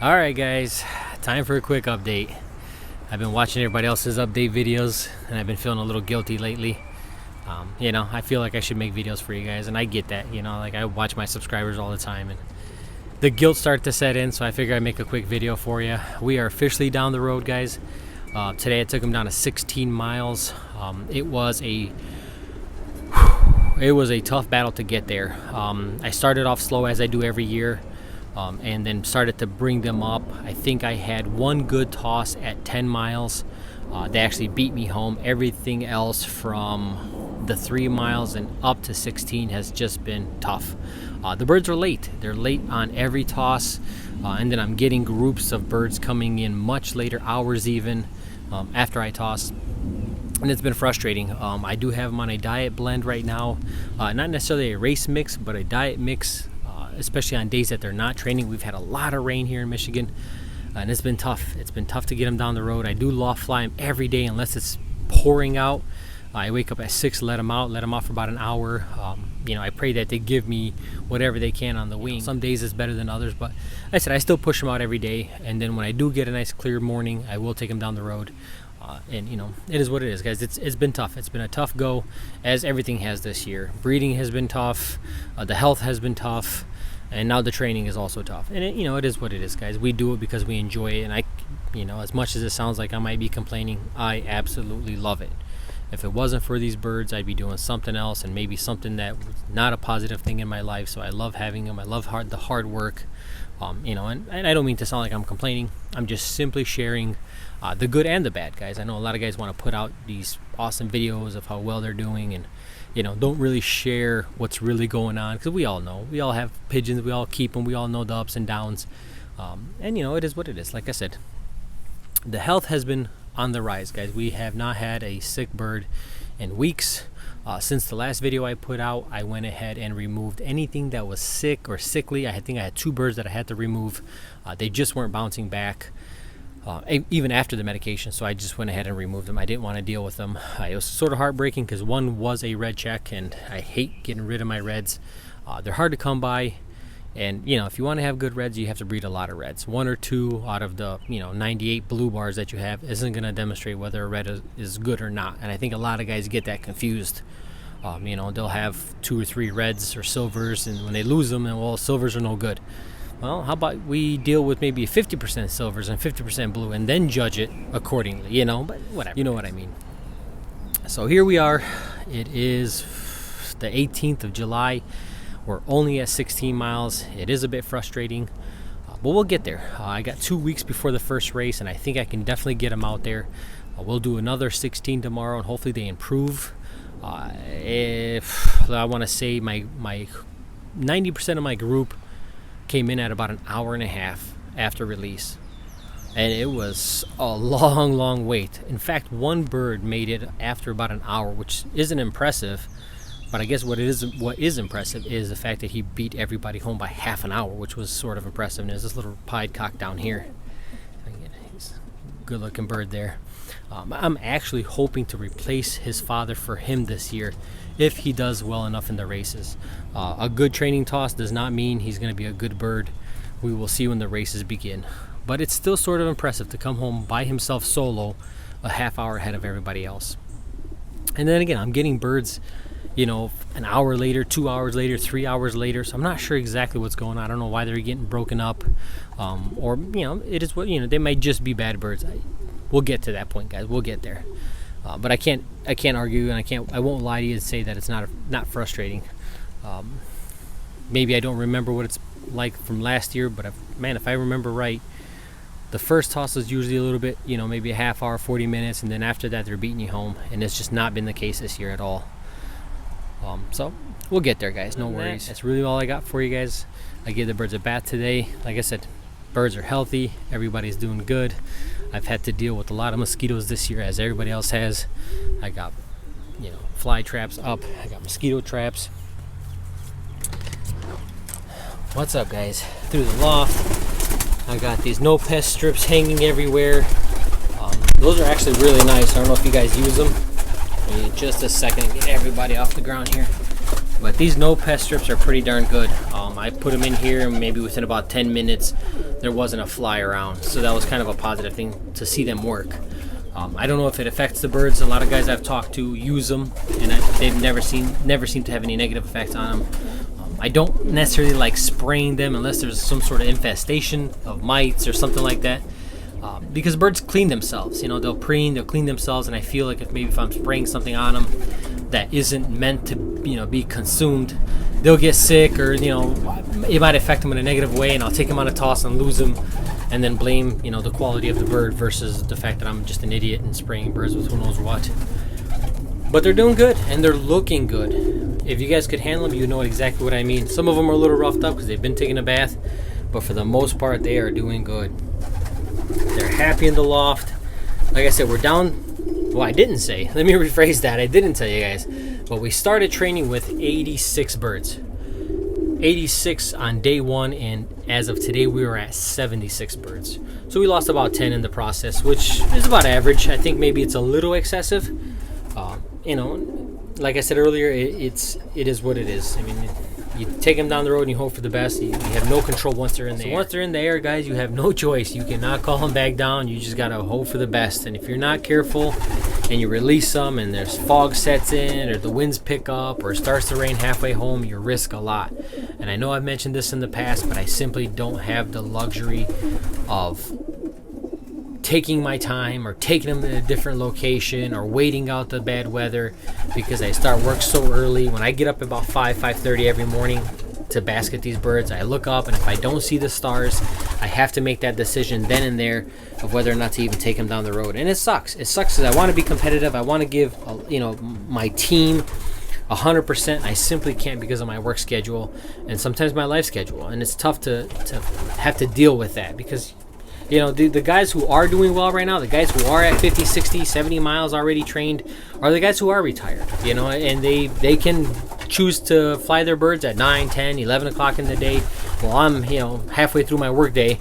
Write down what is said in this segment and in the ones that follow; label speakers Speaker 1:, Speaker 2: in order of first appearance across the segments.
Speaker 1: Alright guys, time for a quick update. I've been watching everybody else's update videos and I've been feeling a little guilty lately. I feel like I should make videos for you guys, and I get that, like I watch my subscribers all the time and the guilt starts to set in, so I figure I'd make a quick video for you. We are officially down the road, guys. Today I took them down to 16 miles. It was a tough battle to get there. I started off slow as I do every year. And then started to bring them up. I think I had one good toss at 10 miles. They actually beat me home. Everything else from the 3 miles and up to 16 has just been tough. The birds are late. They're late on every toss. And then I'm getting groups of birds coming in much later, hours even, after I toss. And it's been frustrating. I do have them on a diet blend right now. Not necessarily a race mix, but a diet mix. Especially on days that they're not training. We've had a lot of rain here in Michigan, and it's been tough. It's been tough to get them down the road. I do loft fly them every day unless it's pouring out. I wake up at 6, let them out for about an hour. I pray that they give me whatever they can on the wing. Some days it's better than others, but like I said, I still push them out every day, and then when I do get a nice clear morning, I will take them down the road. It is what it is, guys. It's been tough. It's been a tough go, as everything has this year. Breeding has been tough. The health has been tough. And now the training is also tough. And it is what it is, guys. We do it because we enjoy it. And as much as it sounds like I might be complaining, I absolutely love it. If it wasn't for these birds, I'd be doing something else, and maybe something that was not a positive thing in my life. So I love having them. I love the hard work. And I don't mean to sound like I'm complaining. I'm just simply sharing the good and the bad, guys. I know a lot of guys want to put out these awesome videos of how well they're doing, and don't really share what's really going on, because we all know. We all have pigeons. We all keep them. We all know the ups and downs. It is what it is. Like I said, the health has been on the rise, guys. We have not had a sick bird in weeks. Since the last video I put out, I went ahead and removed anything that was sick or sickly. I think I had 2 birds that I had to remove. They just weren't bouncing back. Even after the medication, so I just went ahead and removed them. I didn't want to deal with them. It was sort of heartbreaking because one was a red check, and I hate getting rid of my reds. They're hard to come by, and if you want to have good reds, you have to breed a lot of reds. 1 or 2 out of the 98 blue bars that you have isn't going to demonstrate whether a red is good or not. And I think a lot of guys get that confused. They'll have 2 or 3 reds or silvers, and when they lose them, then silvers are no good. Well, how about we deal with maybe 50% silvers and 50% blue, and then judge it accordingly, but whatever. You know what I mean. So here we are. It is the 18th of July. We're only at 16 miles. It is a bit frustrating, but we'll get there. I got 2 weeks before the first race, and I think I can definitely get them out there. We'll do another 16 tomorrow, and hopefully they improve. If I want to say my 90% of my group came in at about an hour and a half after release, and it was a long wait. In fact, one bird made it after about an hour, which isn't impressive, but I guess what is impressive is the fact that he beat everybody home by half an hour, which was sort of impressive. And there's this little pied cock down here. He's a good looking bird there. I'm actually hoping to replace his father for him this year if he does well enough in the races. A good training toss does not mean he's going to be a good bird. We will see when the races begin. But it's still sort of impressive to come home by himself solo a half hour ahead of everybody else. And then again, I'm getting birds, an hour later, 2 hours later, 3 hours later. So I'm not sure exactly what's going on. I don't know why they're getting broken up. Or it is what, they might just be bad birds. We'll get to that point, guys. We'll get there. But I can't argue, and I won't lie to you and say that it's not frustrating. Maybe I don't remember what it's like from last year, but if I remember right, the first toss is usually a little bit, maybe a half hour, 40 minutes, and then after that they're beating you home, and it's just not been the case this year at all. So we'll get there, guys. No worries. That's really all I got for you guys. I gave the birds a bath today. Like I said, birds are healthy. Everybody's doing good. I've had to deal with a lot of mosquitoes this year, as everybody else has. I got, fly traps up. I got mosquito traps. What's up, guys? Through the loft, I got these no pest strips hanging everywhere. Those are actually really nice. I don't know if you guys use them. I need just a second to get everybody off the ground here. But these no pest strips are pretty darn good. I put them in here, and maybe within about 10 minutes, there wasn't a fly around. So that was kind of a positive thing to see them work. I don't know if it affects the birds. A lot of guys I've talked to use them, and they've never seemed to have any negative effects on them. I don't necessarily like spraying them unless there's some sort of infestation of mites or something like that, because birds clean themselves. They'll clean themselves, and I feel like if I'm spraying something on them that isn't meant to be consumed, they'll get sick, or it might affect them in a negative way, and I'll take them on a toss and lose them, and then blame the quality of the bird versus the fact that I'm just an idiot and spraying birds with who knows what. But they're doing good, and they're looking good. If you guys could handle them, you know exactly what I mean. Some of them are a little roughed up because they've been taking a bath, but for the most part, they are doing good. They're happy in the loft. Like I said, we're down. Well, I didn't say. Let me rephrase that. I didn't tell you guys. But we started training with 86 birds. 86 on day one, and as of today, we were at 76 birds. So we lost about 10 in the process, which is about average. I think maybe it's a little excessive. Like I said earlier, it is what it is. I mean, you take them down the road and you hope for the best. You have no control once they're in the air. Once they're in the air, guys, you have no choice. You cannot call them back down. You just got to hope for the best. And if you're not careful and you release them and there's fog sets in, or the winds pick up, or it starts to rain halfway home, you risk a lot. And I know I've mentioned this in the past, but I simply don't have the luxury of taking my time or taking them to a different location or waiting out the bad weather, because I start work so early. When I get up about 5:30 every morning to basket these birds, I look up, and if I don't see the stars, I have to make that decision then and there of whether or not to even take them down the road. And it sucks. It sucks because I want to be competitive. I want to give my team 100%. I simply can't because of my work schedule and sometimes my life schedule, and it's tough to have to deal with that, because the guys who are doing well right now, the guys who are at 50, 60, 70 miles already trained, are the guys who are retired, and they can choose to fly their birds at 9, 10, 11 o'clock in the day. While I'm, halfway through my work day,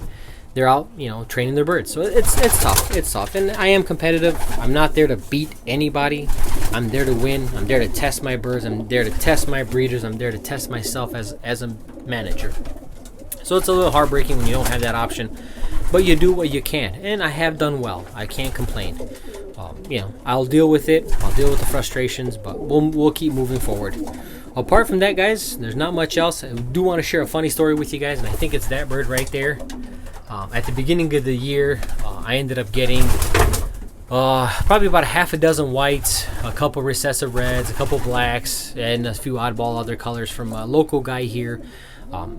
Speaker 1: they're out, training their birds. So it's tough. It's tough. And I am competitive. I'm not there to beat anybody. I'm there to win. I'm there to test my birds. I'm there to test my breeders. I'm there to test myself as a manager. So it's a little heartbreaking when you don't have that option. But you do what you can, and I have done well. I can't complain. I'll deal with it. I'll deal with the frustrations, but we'll keep moving forward. Apart from that, guys, there's not much else. I do want to share a funny story with you guys, and I think it's that bird right there. At the beginning of the year, I ended up getting probably about a half a dozen whites, a couple recessive reds, a couple blacks, and a few oddball other colors from a local guy here.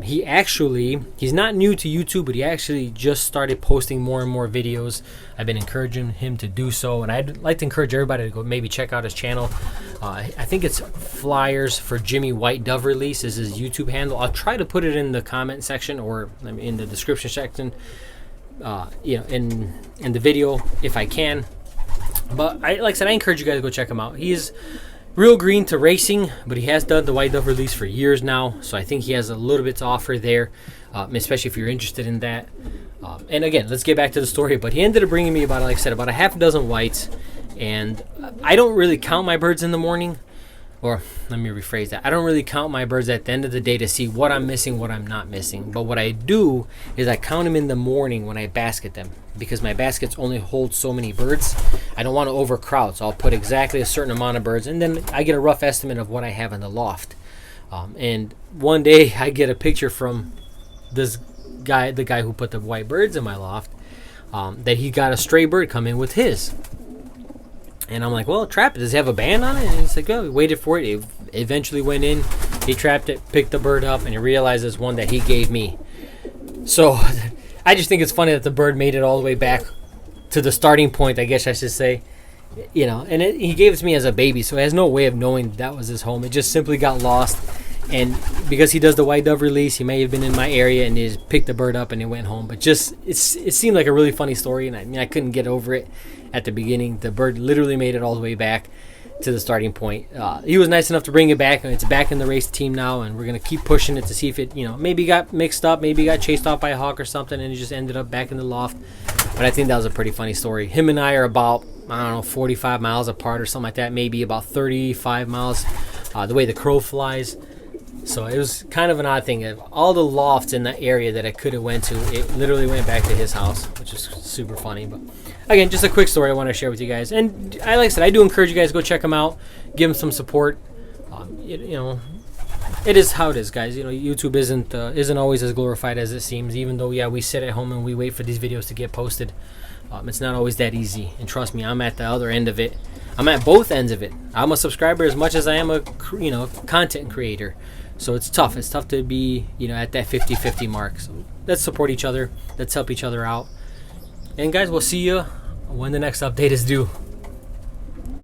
Speaker 1: He's not new to YouTube, but he actually just started posting more and more videos. I've been encouraging him to do so, and I'd like to encourage everybody to go maybe check out his channel. I think it's Flyers for Jimmy White Dove Release is his YouTube handle. I'll try to put it in the comment section or in the description section, in the video if I can. But like I said, I encourage you guys to go check him out. He's real green to racing, but he has done the white dove release for years now, so I think he has a little bit to offer there, especially if you're interested in that. And again, let's get back to the story. But he ended up bringing me about a half a dozen whites, and I don't really count my birds in the morning, or let me rephrase that. I don't really count my birds at the end of the day to see what I'm missing, what I'm not missing. But what I do is I count them in the morning when I basket them, because my baskets only hold so many birds. I don't want to overcrowd, so I'll put exactly a certain amount of birds, and then I get a rough estimate of what I have in the loft. And one day I get a picture from this guy, the guy who put the white birds in my loft, that he got a stray bird come in with his. And I'm like, well, trap it. Does it have a band on it? And he's like, oh, we waited for it. It eventually went in. He trapped it, picked the bird up, and he realized it's one that he gave me. So I just think it's funny that the bird made it all the way back to the starting point, I guess I should say. And he gave it to me as a baby, so he has no way of knowing that was his home. It just simply got lost. And because he does the white dove release, he may have been in my area and he just picked the bird up and he went home. But just it seemed like a really funny story, and I couldn't get over it at the beginning. The bird literally made it all the way back to the starting point. He was nice enough to bring it back, and it's back in the race team now, and we're going to keep pushing it to see if it, maybe got mixed up, maybe got chased off by a hawk or something, and it just ended up back in the loft. But I think that was a pretty funny story. Him and I are about, 45 miles apart or something like that, maybe about 35 miles, the way the crow flies. So it was kind of an odd thing. All the lofts in the area that I could have went to, it literally went back to his house, which is super funny. But again, just a quick story I want to share with you guys. And like I said, I do encourage you guys to go check him out, give him some support. It is how it is, guys. YouTube isn't always as glorified as it seems. Even though, yeah, we sit at home and we wait for these videos to get posted. It's not always that easy. And trust me, I'm at the other end of it. I'm at both ends of it. I'm a subscriber as much as I am a content creator. So it's tough. It's tough to be at that 50-50 mark. So let's support each other. Let's help each other out. And guys, we'll see you when the next update is due.